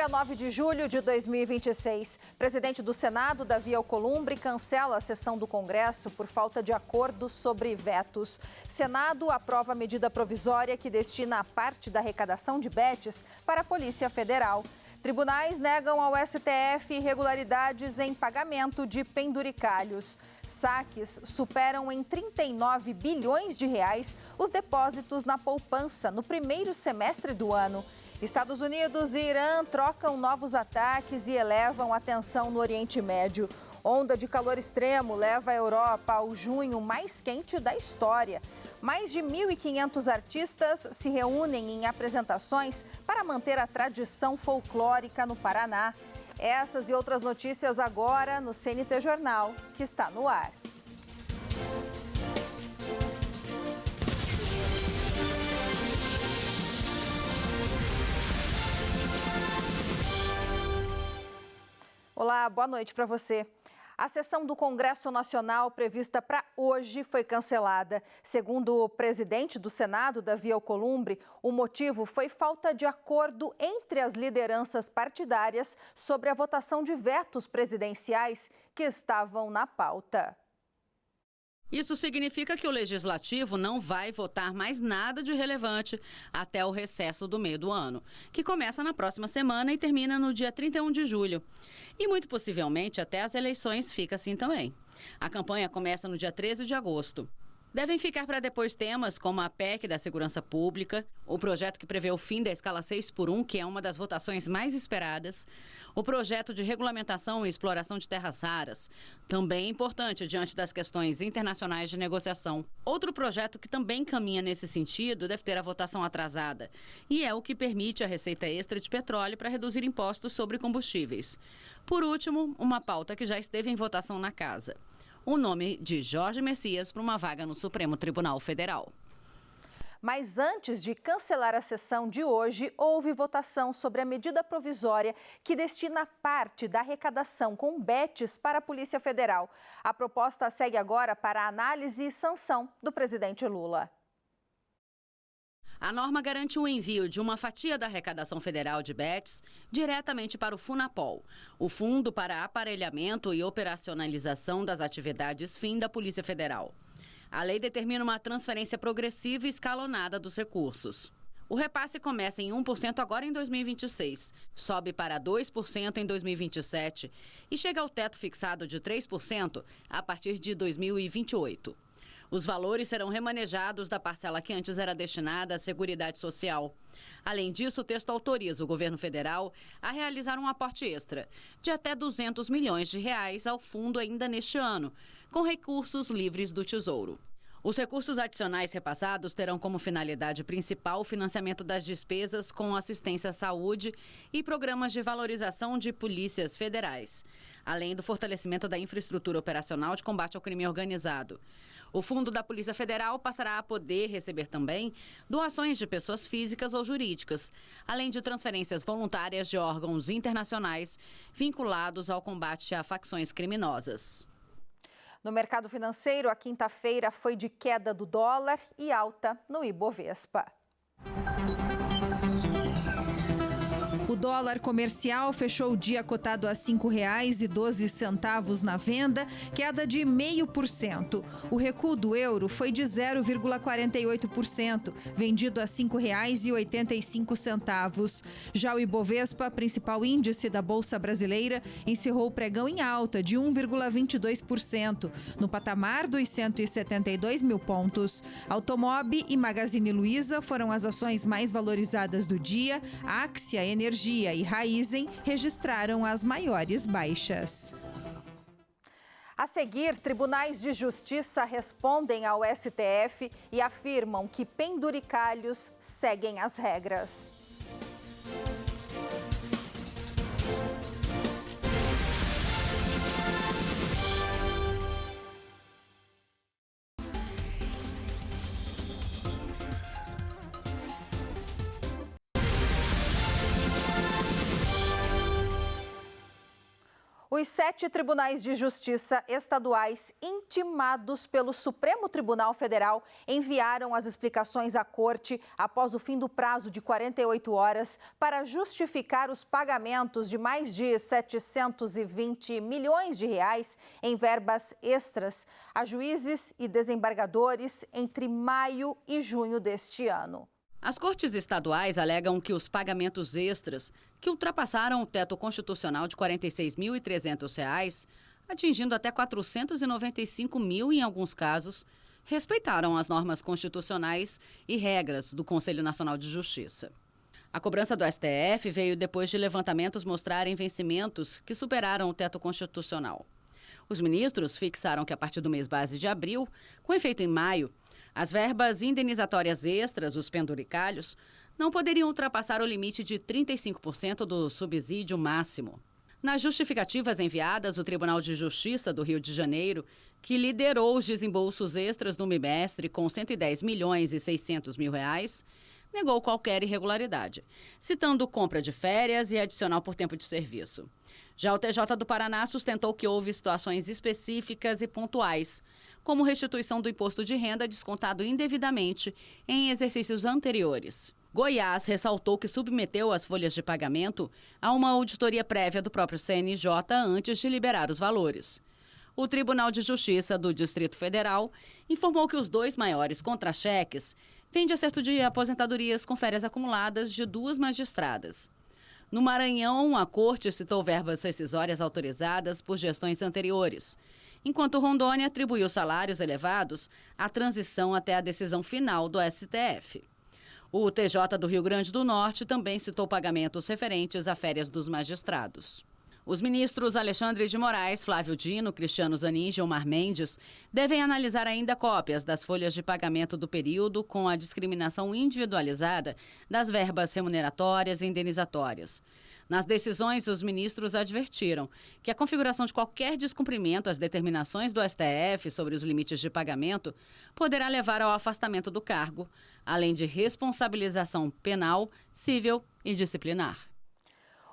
Dia 9 de julho de 2026. Presidente do Senado, Davi Alcolumbre, cancela a sessão do Congresso por falta de acordo sobre vetos. Senado aprova a medida provisória que destina a parte da arrecadação de bets para a Polícia Federal. Tribunais negam ao STF irregularidades em pagamento de penduricalhos. Saques superam em 39 bilhões de reais os depósitos na poupança no primeiro semestre do ano. Estados Unidos e Irã trocam novos ataques e elevam a tensão no Oriente Médio. Onda de calor extremo leva a Europa ao junho mais quente da história. Mais de 1.500 artistas se reúnem em apresentações para manter a tradição folclórica no Paraná. Essas e outras notícias agora no CNT Jornal, que está no ar. Olá, boa noite para você. A sessão do Congresso Nacional prevista para hoje foi cancelada. Segundo o presidente do Senado, Davi Alcolumbre, o motivo foi falta de acordo entre as lideranças partidárias sobre a votação de vetos presidenciais que estavam na pauta. Isso significa que o Legislativo não vai votar mais nada de relevante até o recesso do meio do ano, que começa na próxima semana e termina no dia 31 de julho. E muito possivelmente até as eleições fica assim também. A campanha começa no dia 13 de agosto. Devem ficar para depois temas como a PEC da Segurança Pública, o projeto que prevê o fim da escala 6x1, que é uma das votações mais esperadas, o projeto de regulamentação e exploração de terras raras, também importante diante das questões internacionais de negociação. Outro projeto que também caminha nesse sentido deve ter a votação atrasada, e é o que permite a receita extra de petróleo para reduzir impostos sobre combustíveis. Por último, uma pauta que já esteve em votação na Casa: o nome de Jorge Messias para uma vaga no Supremo Tribunal Federal. Mas antes de cancelar a sessão de hoje, houve votação sobre a medida provisória que destina parte da arrecadação com bets para a Polícia Federal. A proposta segue agora para a análise e sanção do presidente Lula. A norma garante o envio de uma fatia da arrecadação federal de bets diretamente para o FUNAPOL, o Fundo para Aparelhamento e Operacionalização das Atividades FIM da Polícia Federal. A lei determina uma transferência progressiva e escalonada dos recursos. O repasse começa em 1% agora em 2026, sobe para 2% em 2027 e chega ao teto fixado de 3% a partir de 2028. Os valores serão remanejados da parcela que antes era destinada à Seguridade Social. Além disso, o texto autoriza o governo federal a realizar um aporte extra de até 200 milhões de reais ao fundo ainda neste ano, com recursos livres do Tesouro. Os recursos adicionais repassados terão como finalidade principal o financiamento das despesas com assistência à saúde e programas de valorização de polícias federais, além do fortalecimento da infraestrutura operacional de combate ao crime organizado. O Fundo da Polícia Federal passará a poder receber também doações de pessoas físicas ou jurídicas, além de transferências voluntárias de órgãos internacionais vinculados ao combate a facções criminosas. No mercado financeiro, a quinta-feira foi de queda do dólar e alta no Ibovespa. O dólar comercial fechou o dia cotado a R$ 5,12 na venda, queda de 0,5%. O recuo do euro foi de 0,48%, vendido a R$ 5,85. Já o Ibovespa, principal índice da Bolsa Brasileira, encerrou o pregão em alta de 1,22%, no patamar dos 172 mil pontos. Automob e Magazine Luiza foram as ações mais valorizadas do dia. Axia Energia e Raizen registraram as maiores baixas. A seguir, tribunais de justiça respondem ao STF e afirmam que penduricalhos seguem as regras. O Os 7 tribunais de justiça estaduais, intimados pelo Supremo Tribunal Federal, enviaram as explicações à Corte após o fim do prazo de 48 horas para justificar os pagamentos de mais de 720 milhões de reais em verbas extras a juízes e desembargadores entre maio e junho deste ano. As cortes estaduais alegam que os pagamentos extras, que ultrapassaram o teto constitucional de R$ 46.300, atingindo até R$ 495 mil em alguns casos, respeitaram as normas constitucionais e regras do Conselho Nacional de Justiça. A cobrança do STF veio depois de levantamentos mostrarem vencimentos que superaram o teto constitucional. Os ministros fixaram que a partir do mês base de abril, com efeito em maio, as verbas indenizatórias extras, os penduricalhos, não poderiam ultrapassar o limite de 35% do subsídio máximo. Nas justificativas enviadas, o Tribunal de Justiça do Rio de Janeiro, que liderou os desembolsos extras no bimestre com 110 milhões e 600 mil reais, negou qualquer irregularidade, citando compra de férias e adicional por tempo de serviço. Já o TJ do Paraná sustentou que houve situações específicas e pontuais, como restituição do imposto de renda descontado indevidamente em exercícios anteriores. Goiás ressaltou que submeteu as folhas de pagamento a uma auditoria prévia do próprio CNJ antes de liberar os valores. O Tribunal de Justiça do Distrito Federal informou que os 2 maiores contra-cheques vêm de acerto de aposentadorias com férias acumuladas de 2 magistradas. No Maranhão, a Corte citou verbas rescisórias autorizadas por gestões anteriores, enquanto Rondônia atribuiu salários elevados à transição até a decisão final do STF. O TJ do Rio Grande do Norte também citou pagamentos referentes a férias dos magistrados. Os ministros Alexandre de Moraes, Flávio Dino, Cristiano Zanin e Gilmar Mendes devem analisar ainda cópias das folhas de pagamento do período com a discriminação individualizada das verbas remuneratórias e indenizatórias. Nas decisões, os ministros advertiram que a configuração de qualquer descumprimento às determinações do STF sobre os limites de pagamento poderá levar ao afastamento do cargo, além de responsabilização penal, civil e disciplinar.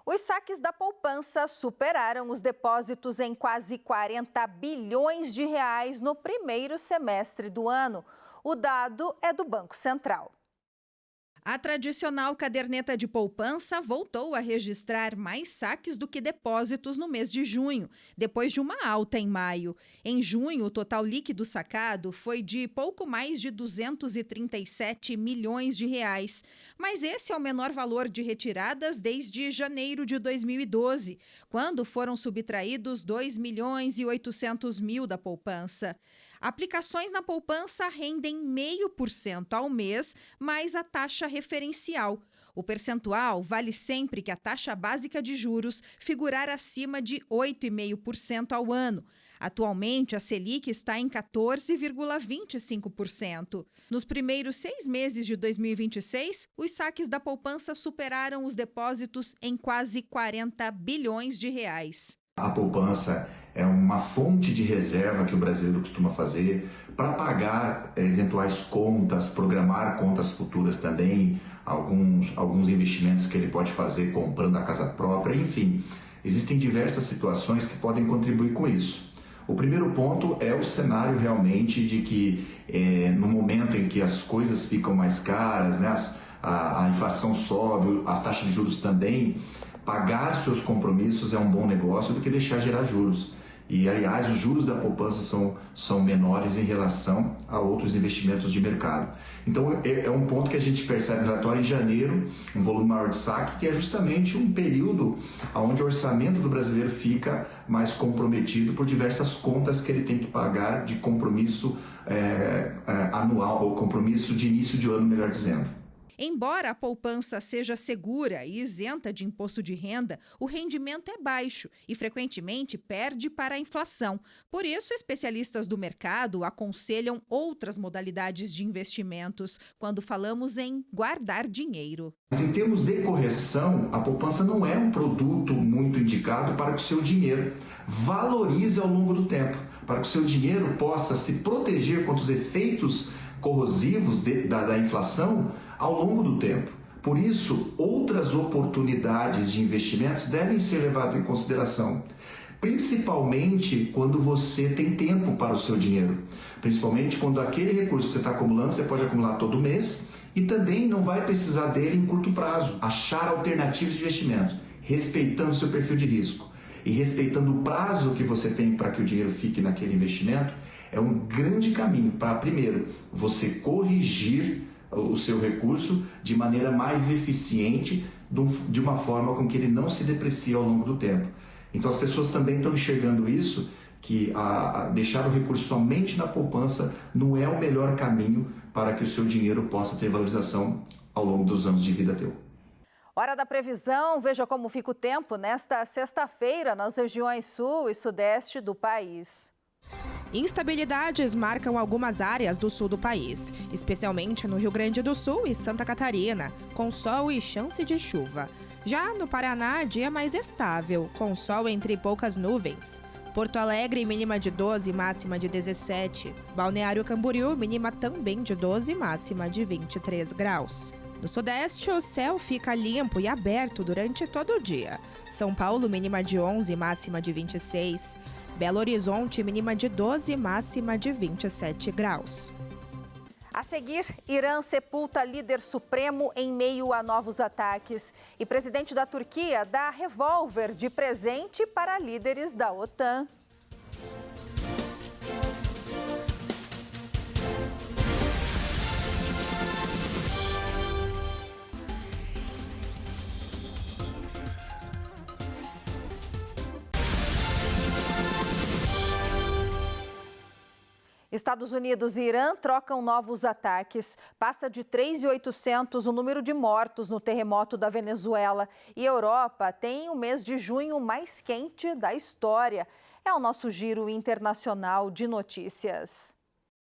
Os saques da poupança superaram os depósitos em quase 40 bilhões de reais no primeiro semestre do ano. O dado é do Banco Central. A tradicional caderneta de poupança voltou a registrar mais saques do que depósitos no mês de junho, depois de uma alta em maio. Em junho, o total líquido sacado foi de pouco mais de 237 milhões de reais. Mas esse é o menor valor de retiradas desde janeiro de 2012, quando foram subtraídos 2 milhões e 800 mil da poupança. Aplicações na poupança rendem 0,5% ao mês, mais a taxa referencial. O percentual vale sempre que a taxa básica de juros figurar acima de 8,5% ao ano. Atualmente, a Selic está em 14,25%. Nos primeiros 6 meses de 2026, os saques da poupança superaram os depósitos em quase 40 bilhões de reais. A poupança é uma fonte de reserva que o brasileiro costuma fazer para pagar eventuais contas, programar contas futuras também, alguns investimentos que ele pode fazer comprando a casa própria, enfim. Existem diversas situações que podem contribuir com isso. O primeiro ponto é o cenário realmente de que no momento em que as coisas ficam mais caras, né, a inflação sobe, a taxa de juros também, pagar seus compromissos é um bom negócio do que deixar gerar juros. E, aliás, os juros da poupança são menores em relação a outros investimentos de mercado. Então, é um ponto que a gente percebe no relatório em janeiro, um volume maior de saque, que é justamente um período onde o orçamento do brasileiro fica mais comprometido por diversas contas que ele tem que pagar de compromisso anual, ou compromisso de início de ano, melhor dizendo. Embora a poupança seja segura e isenta de imposto de renda, o rendimento é baixo e frequentemente perde para a inflação. Por isso, especialistas do mercado aconselham outras modalidades de investimentos quando falamos em guardar dinheiro. Mas em termos de correção, a poupança não é um produto muito indicado para que o seu dinheiro valorize ao longo do tempo, para que o seu dinheiro possa se proteger contra os efeitos corrosivos da inflação ao longo do tempo. Por isso, outras oportunidades de investimentos devem ser levadas em consideração. Principalmente quando você tem tempo para o seu dinheiro. Principalmente quando aquele recurso que você está acumulando, você pode acumular todo mês e também não vai precisar dele em curto prazo. Achar alternativas de investimento, respeitando o seu perfil de risco e respeitando o prazo que você tem para que o dinheiro fique naquele investimento, é um grande caminho para, primeiro, você corrigir o seu recurso de maneira mais eficiente, de uma forma com que ele não se deprecie ao longo do tempo. Então as pessoas também estão enxergando isso, que deixar o recurso somente na poupança não é o melhor caminho para que o seu dinheiro possa ter valorização ao longo dos anos de vida teu. Hora da previsão, veja como fica o tempo nesta sexta-feira nas regiões sul e sudeste do país. Instabilidades marcam algumas áreas do sul do país, especialmente no Rio Grande do Sul e Santa Catarina, com sol e chance de chuva. Já no Paraná, dia mais estável, com sol entre poucas nuvens. Porto Alegre, mínima de 12, máxima de 17. Balneário Camboriú, mínima também de 12, máxima de 23 graus. No sudeste, o céu fica limpo e aberto durante todo o dia. São Paulo, mínima de 11, máxima de 26. Belo Horizonte, mínima de 12, máxima de 27 graus. A seguir, Irã sepulta líder supremo em meio a novos ataques. E presidente da Turquia dá revólver de presente para líderes da OTAN. Estados Unidos e Irã trocam novos ataques. Passa de 3.800 o número de mortos no terremoto da Venezuela. E Europa tem o mês de junho mais quente da história. É o nosso giro internacional de notícias.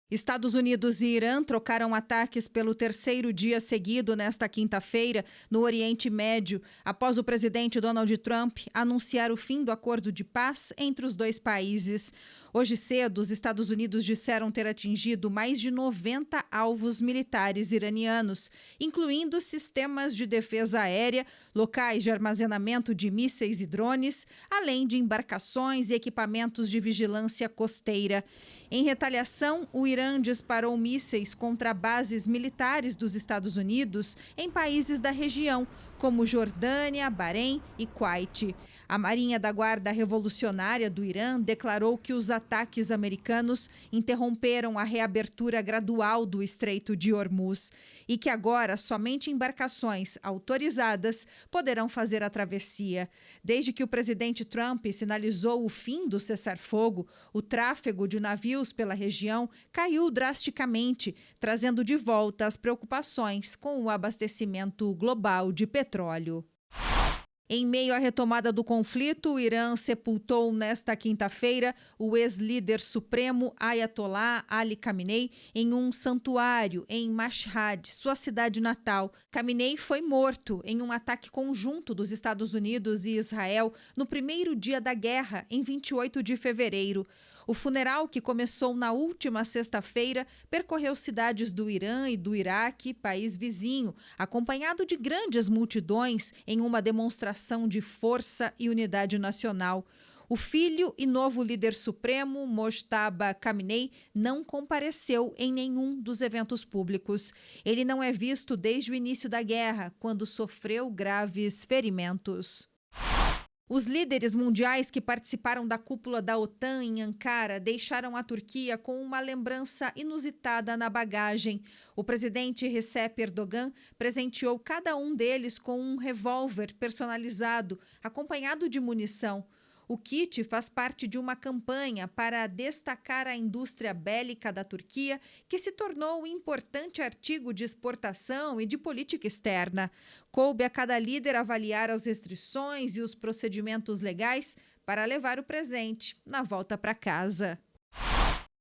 Estados Unidos e Irã trocaram ataques pelo terceiro dia seguido nesta quinta-feira no Oriente Médio, após o presidente Donald Trump anunciar o fim do acordo de paz entre os dois países. Hoje cedo, os Estados Unidos disseram ter atingido mais de 90 alvos militares iranianos, incluindo sistemas de defesa aérea, locais de armazenamento de mísseis e drones, além de embarcações e equipamentos de vigilância costeira. Em retaliação, o Irã disparou mísseis contra bases militares dos Estados Unidos em países da região, como Jordânia, Bahrein e Kuwait. A Marinha da Guarda Revolucionária do Irã declarou que os ataques americanos interromperam a reabertura gradual do Estreito de Hormuz e que agora somente embarcações autorizadas poderão fazer a travessia. Desde que o presidente Trump sinalizou o fim do cessar-fogo, o tráfego de navios pela região caiu drasticamente, trazendo de volta as preocupações com o abastecimento global de petróleo. Em meio à retomada do conflito, o Irã sepultou nesta quinta-feira o ex-líder supremo Ayatollah Ali Khamenei em um santuário em Mashhad, sua cidade natal. Khamenei foi morto em um ataque conjunto dos Estados Unidos e Israel no primeiro dia da guerra, em 28 de fevereiro. O funeral, que começou na última sexta-feira, percorreu cidades do Irã e do Iraque, país vizinho, acompanhado de grandes multidões em uma demonstração de força e unidade nacional. O filho e novo líder supremo, Mojtaba Khamenei, não compareceu em nenhum dos eventos públicos. Ele não é visto desde o início da guerra, quando sofreu graves ferimentos. Os líderes mundiais que participaram da cúpula da OTAN em Ankara deixaram a Turquia com uma lembrança inusitada na bagagem. O presidente Recep Erdogan presenteou cada um deles com um revólver personalizado, acompanhado de munição. O kit faz parte de uma campanha para destacar a indústria bélica da Turquia, que se tornou um importante artigo de exportação e de política externa. Coube a cada líder avaliar as restrições e os procedimentos legais para levar o presente na volta para casa.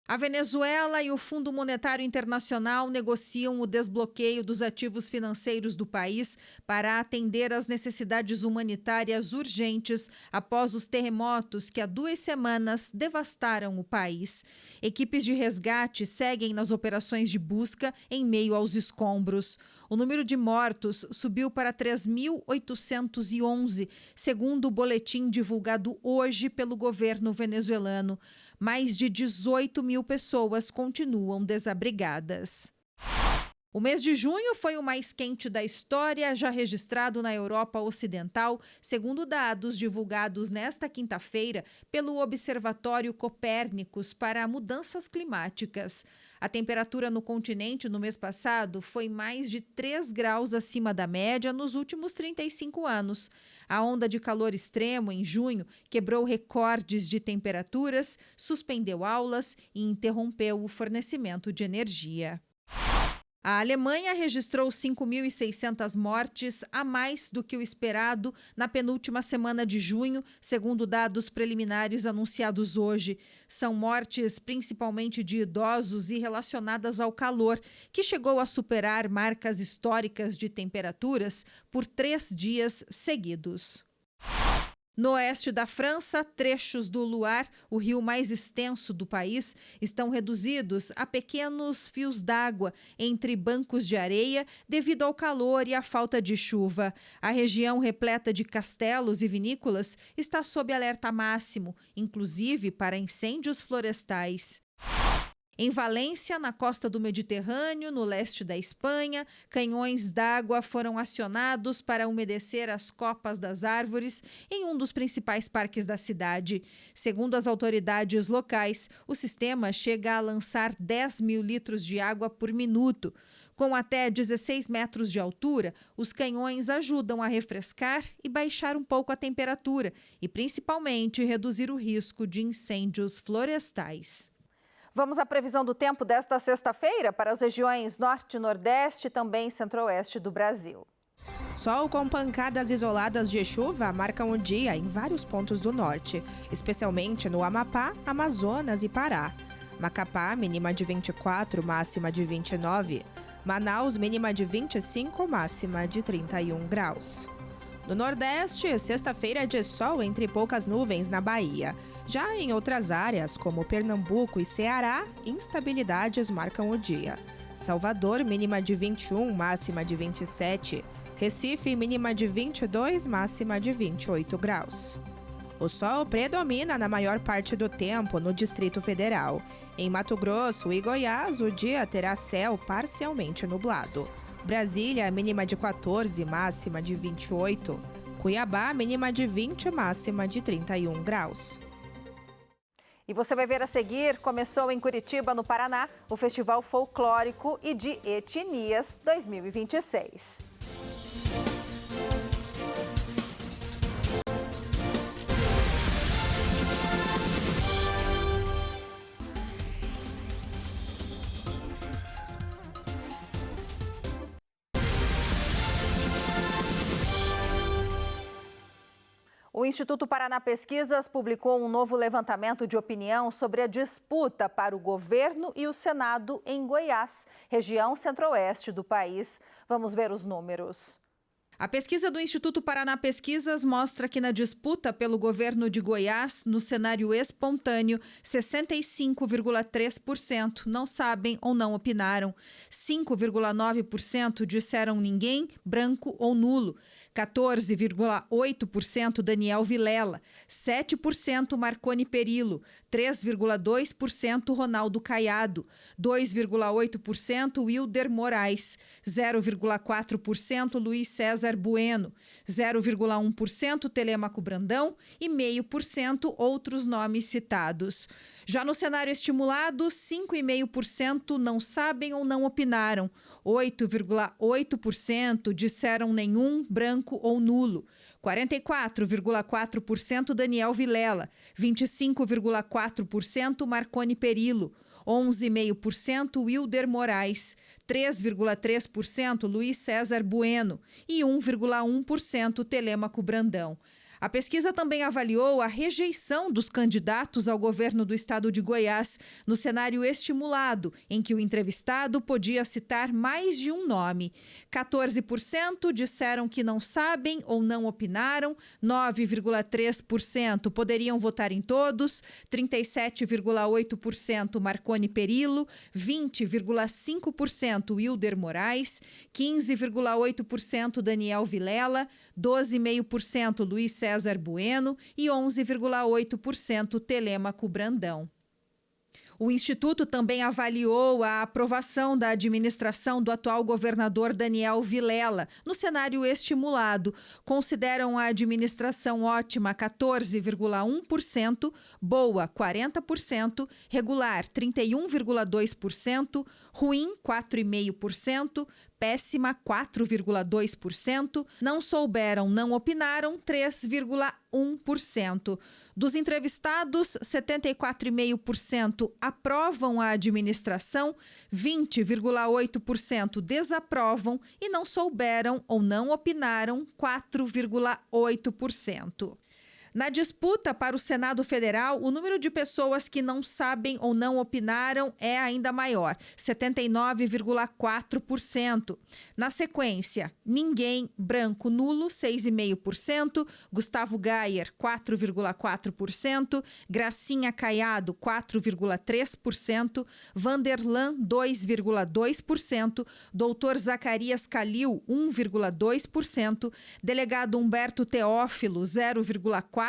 A Venezuela e o Fundo Monetário Internacional negociam o desbloqueio dos ativos financeiros do país para atender às necessidades humanitárias urgentes após os terremotos que há 2 semanas devastaram o país. Equipes de resgate seguem nas operações de busca em meio aos escombros. O número de mortos subiu para 3.811, segundo o boletim divulgado hoje pelo governo venezuelano. Mais de 18 mil pessoas continuam desabrigadas. O mês de junho foi o mais quente da história, já registrado na Europa Ocidental, segundo dados divulgados nesta quinta-feira pelo Observatório Copérnicos para Mudanças Climáticas. A temperatura no continente no mês passado foi mais de 3 graus acima da média nos últimos 35 anos. A onda de calor extremo em junho quebrou recordes de temperaturas, suspendeu aulas e interrompeu o fornecimento de energia. A Alemanha registrou 5.600 mortes, a mais do que o esperado na penúltima semana de junho, segundo dados preliminares anunciados hoje. São mortes principalmente de idosos e relacionadas ao calor, que chegou a superar marcas históricas de temperaturas por 3 dias seguidos. No oeste da França, trechos do Loire, o rio mais extenso do país, estão reduzidos a pequenos fios d'água entre bancos de areia devido ao calor e à falta de chuva. A região repleta de castelos e vinícolas está sob alerta máximo, inclusive para incêndios florestais. Em Valência, na costa do Mediterrâneo, no leste da Espanha, canhões d'água foram acionados para umedecer as copas das árvores em um dos principais parques da cidade. Segundo as autoridades locais, o sistema chega a lançar 10 mil litros de água por minuto. Com até 16 metros de altura, os canhões ajudam a refrescar e baixar um pouco a temperatura e, principalmente, reduzir o risco de incêndios florestais. Vamos à previsão do tempo desta sexta-feira para as regiões norte, nordeste e também centro-oeste do Brasil. Sol com pancadas isoladas de chuva marcam o dia em vários pontos do norte, especialmente no Amapá, Amazonas e Pará. Macapá, mínima de 24, máxima de 29. Manaus, mínima de 25, máxima de 31 graus. No Nordeste, sexta-feira de sol entre poucas nuvens na Bahia. Já em outras áreas, como Pernambuco e Ceará, instabilidades marcam o dia. Salvador, mínima de 21, máxima de 27. Recife, mínima de 22, máxima de 28 graus. O sol predomina na maior parte do tempo no Distrito Federal. Em Mato Grosso e Goiás, o dia terá céu parcialmente nublado. Brasília, mínima de 14, máxima de 28. Cuiabá, mínima de 20, máxima de 31 graus. E você vai ver a seguir, começou em Curitiba, no Paraná, o Festival Folclórico e de Etnias 2026. O Instituto Paraná Pesquisas publicou um novo levantamento de opinião sobre a disputa para o governo e o Senado em Goiás, região centro-oeste do país. Vamos ver os números. A pesquisa do Instituto Paraná Pesquisas mostra que na disputa pelo governo de Goiás, no cenário espontâneo, 65,3% não sabem ou não opinaram. 5,9% disseram ninguém, branco ou nulo. 14,8% Daniel Vilela, 7% Marconi Perillo, 3,2% Ronaldo Caiado, 2,8% Wilder Moraes, 0,4% Luiz César Bueno, 0,1% Telêmaco Brandão e 0,5% outros nomes citados. Já no cenário estimulado, 5,5% não sabem ou não opinaram, 8,8% disseram nenhum, branco ou nulo, 44,4% Daniel Vilela, 25,4% Marconi Perillo, 11,5% Wilder Moraes, 3,3% Luiz César Bueno e 1,1% Telêmaco Brandão. A pesquisa também avaliou a rejeição dos candidatos ao governo do estado de Goiás no cenário estimulado, em que o entrevistado podia citar mais de um nome. 14% disseram que não sabem ou não opinaram, 9,3% poderiam votar em todos, 37,8% Marconi Perillo, 20,5% Wilder Moraes, 15,8% Daniel Vilela, 12,5% Luiz César Bueno e 11,8% Telêmaco Brandão. O Instituto também avaliou a aprovação da administração do atual governador Daniel Vilela no cenário estimulado. Consideram a administração ótima 14,1%, boa 40%, regular 31,2%, ruim 4,5%, péssima 4,2%, não souberam, não opinaram 3,1%. Dos entrevistados, 74,5% aprovam a administração, 20,8% desaprovam e não souberam ou não opinaram 4,8%. Na disputa para o Senado Federal, o número de pessoas que não sabem ou não opinaram é ainda maior, 79,4%. Na sequência, ninguém, branco, nulo, 6,5%, Gustavo Gayer, 4,4%, Gracinha Caiado, 4,3%, Vanderlan, 2,2%, Doutor Zacarias Calil, 1,2%, Delegado Humberto Teófilo, 0,4%,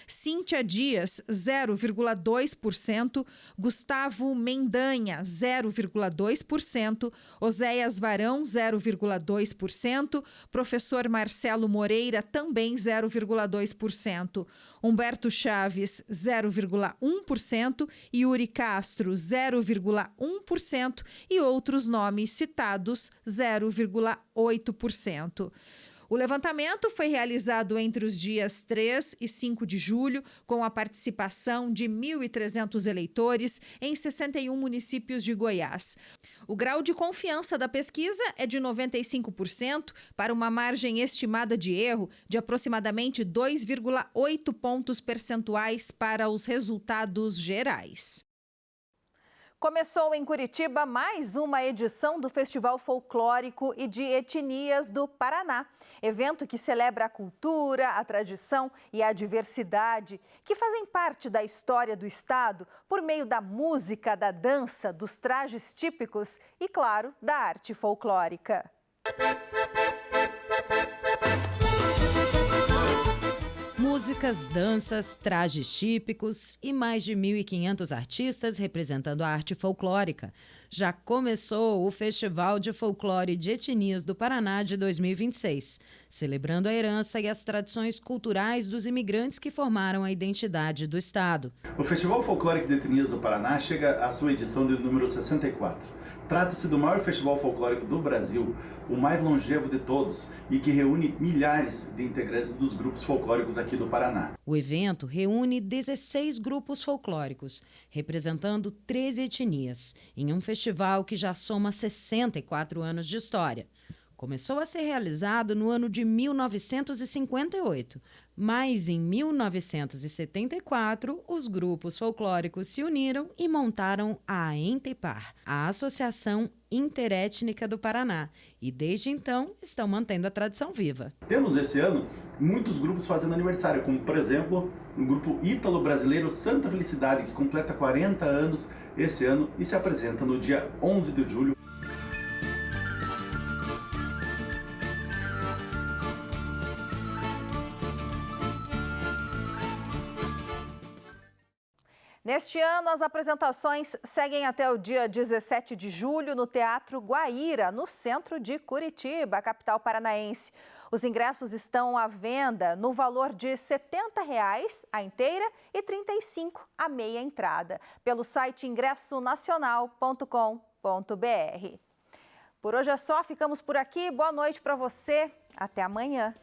Cíntia Dias, 0,2%, Gustavo Mendanha, 0,2%, Oséias Varão, 0,2%, Professor Marcelo Moreira, também 0,2%, Humberto Chaves, 0,1%, Yuri Castro, 0,1% e outros nomes citados, 0,8%. O levantamento foi realizado entre os dias 3 e 5 de julho, com a participação de 1.300 eleitores em 61 municípios de Goiás. O grau de confiança da pesquisa é de 95%, para uma margem estimada de erro de aproximadamente 2,8 pontos percentuais para os resultados gerais. Começou em Curitiba mais uma edição do Festival Folclórico e de Etnias do Paraná. Evento que celebra a cultura, a tradição e a diversidade que fazem parte da história do estado por meio da música, da dança, dos trajes típicos e, claro, da arte folclórica. Músicas, danças, trajes típicos e mais de 1.500 artistas representando a arte folclórica. Já começou o Festival de Folclore de Etnias do Paraná de 2026, celebrando a herança e as tradições culturais dos imigrantes que formaram a identidade do estado. O Festival Folclórico de Etnias do Paraná chega à sua edição de número 64. Trata-se do maior festival folclórico do Brasil, o mais longevo de todos e que reúne milhares de integrantes dos grupos folclóricos aqui do Paraná. O evento reúne 16 grupos folclóricos, representando 13 etnias, em um festival que já soma 64 anos de história. Começou a ser realizado no ano de 1958, mas em 1974 os grupos folclóricos se uniram e montaram a Entepar, a Associação Interétnica do Paraná, e desde então estão mantendo a tradição viva. Temos esse ano muitos grupos fazendo aniversário, como por exemplo o grupo ítalo-brasileiro Santa Felicidade, que completa 40 anos esse ano e se apresenta no dia 11 de julho. Neste ano, as apresentações seguem até o dia 17 de julho no Teatro Guaíra, no centro de Curitiba, a capital paranaense. Os ingressos estão à venda no valor de R$ 70 a inteira e R$ 35 a meia entrada, pelo site ingressonacional.com.br. Por hoje é só, ficamos por aqui. Boa noite para você. Até amanhã.